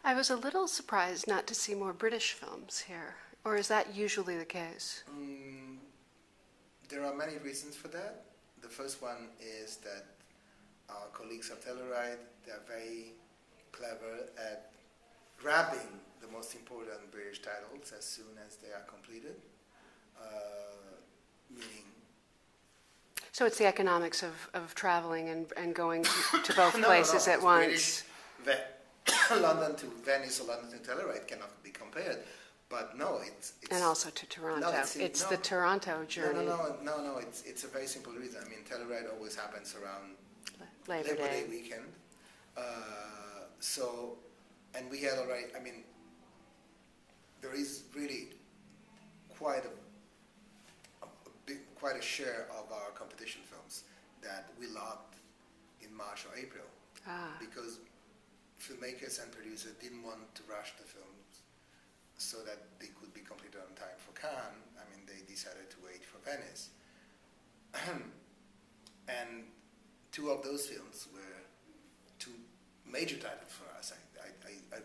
I was a little surprised not to see more British films here, or is that usually the case? There are many reasons for that. The first one is that our colleagues at Telluride, they're very clever at grabbing the most important British titles as soon as they are completed, meaning... So it's the economics of traveling and going to both No, places no, at once. London to Venice or London to Telluride cannot be compared. But no, it's and also to Toronto. No, it's the Toronto journey. No. It's a very simple reason. I mean, Telluride always happens around Labor Day weekend. And we had already. I mean, there is really quite a share of our competition films that we locked in March or April because filmmakers and producers didn't want to rush the films so that they could be completed on time for Cannes. I mean, they decided to wait for Venice. And two of those films were two major titles for us. I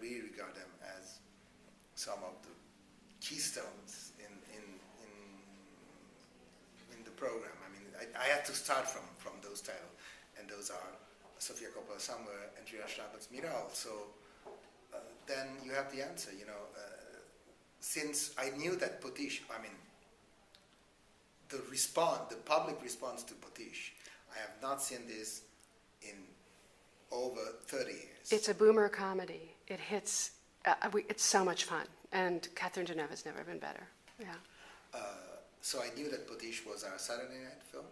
really regard them as some of the keystones in the program. I mean, I had to start from those titles, and those are Sofia Coppola Somewhere and Julia Schnabel's Miral. So then you have the answer, since I knew that Potiche, I mean, the public response to Potiche, I have not seen this in over 30 years. It's a boomer comedy. It hits, it's so much fun. And Catherine Deneuve has never been better. Yeah. So I knew that Potiche was our Saturday night film.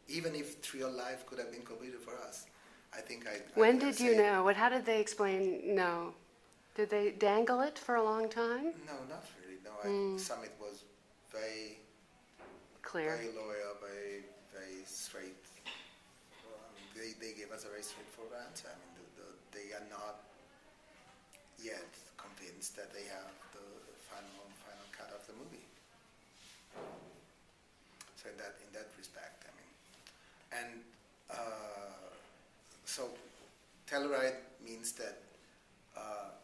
Even if Trio Live could have been completed for us, I think When did you know? How did they explain no? Did they dangle it for a long time? No, not really. No, Summit was very clear, very loyal, very straight. They gave us a very straightforward answer. I mean, they are not yet convinced that they have the final cut of the movie. So in that respect, I mean, and so Telluride means that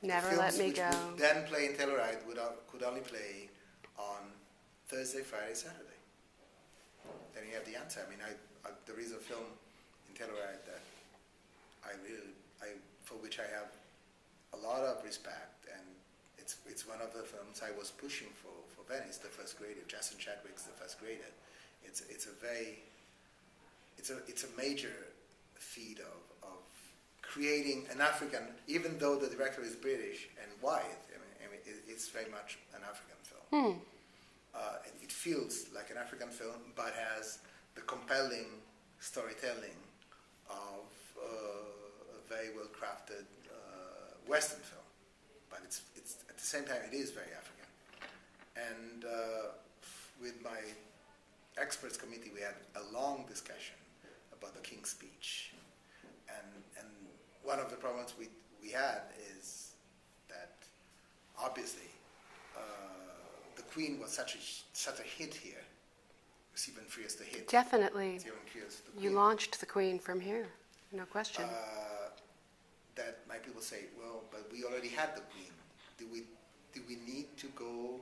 Never Let Me Go. Would then play in Telluride could only play on Thursday, Friday, Saturday. Then you have the answer. I mean, there is a film in Telluride that for which I have a lot of respect, and it's one of the films I was pushing for Venice, The First Grader. Jason Chadwick's The First Grader. It's a major feat of creating an African, even though the director is British and white. I mean it's very much an African film. And it feels like an African film, but has the compelling storytelling of a very well crafted Western film. But it's at the same time it is very African. And with my experts committee, we had a long discussion about the King's Speech, and one of the problems we had is that obviously the Queen was such a hit here. Stephen Frears the hit. Definitely. Stephen Frears the Queen. You launched the Queen from here, no question. That my people say, well, but we already had the Queen. Do we need to go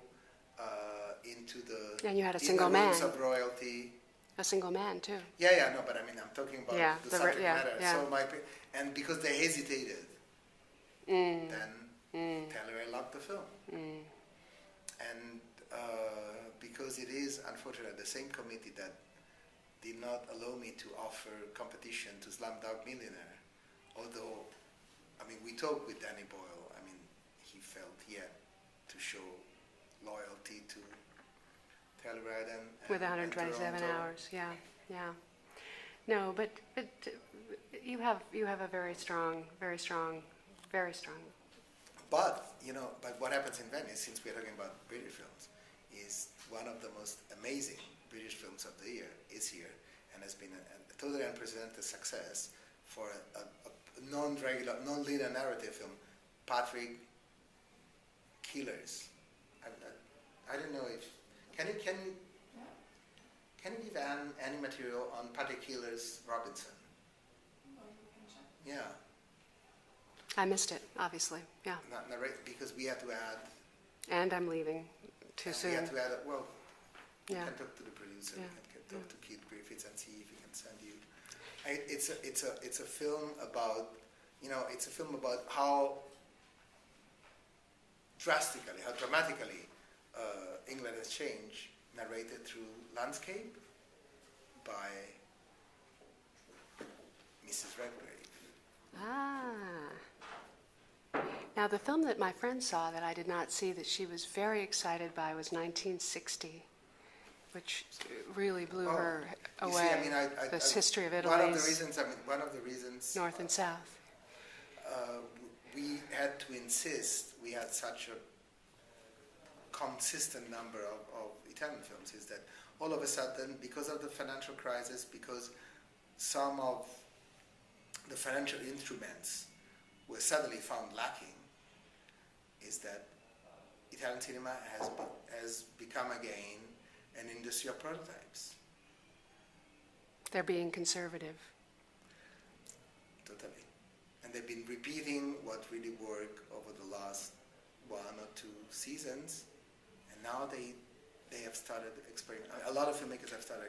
into the and you had a single man of royalty? A single man too. Yeah, no, but I mean, I'm talking about the subject matter. Yeah. So and because they hesitated, then Telluride locked the film. And because it is, unfortunately, the same committee that did not allow me to offer competition to Slumdog Millionaire, although, I mean, we talked with Danny Boyle. I mean, he felt he had to show loyalty to Telluride and with 127 hours. Yeah. No, but you have a very strong. But but what happens in Venice, since we're talking about British films, is one of the most amazing British films of the year is here, and has been a totally unprecedented success for a non-linear narrative film, Patrick Killers. I don't know if can you give any material on Patrick Killers Robinson? Yeah. I missed it, obviously. Yeah. not narrate, because we had to add. And I'm leaving too And soon. we had to add. Well, we Yeah. can talk to the producer. Yeah. We can talk to Keith Griffiths and see if he can send you. It's a film about, it's a film about how dramatically England has changed, narrated through landscape by Mrs. Redgrave. Ah. Now, the film that my friend saw that I did not see that she was very excited by was 1960, which really blew her You away. see, I mean, This history of one Italy's of the reasons north and south. we had to insist we had such a consistent number of Italian films is that all of a sudden, because of the financial crisis, because some of the financial instruments were suddenly found lacking, is that Italian cinema has become again an industry of prototypes. They're being conservative. Totally. And they've been repeating what really worked over the last 1 or 2 seasons, and now they have started experimenting. A lot of filmmakers have started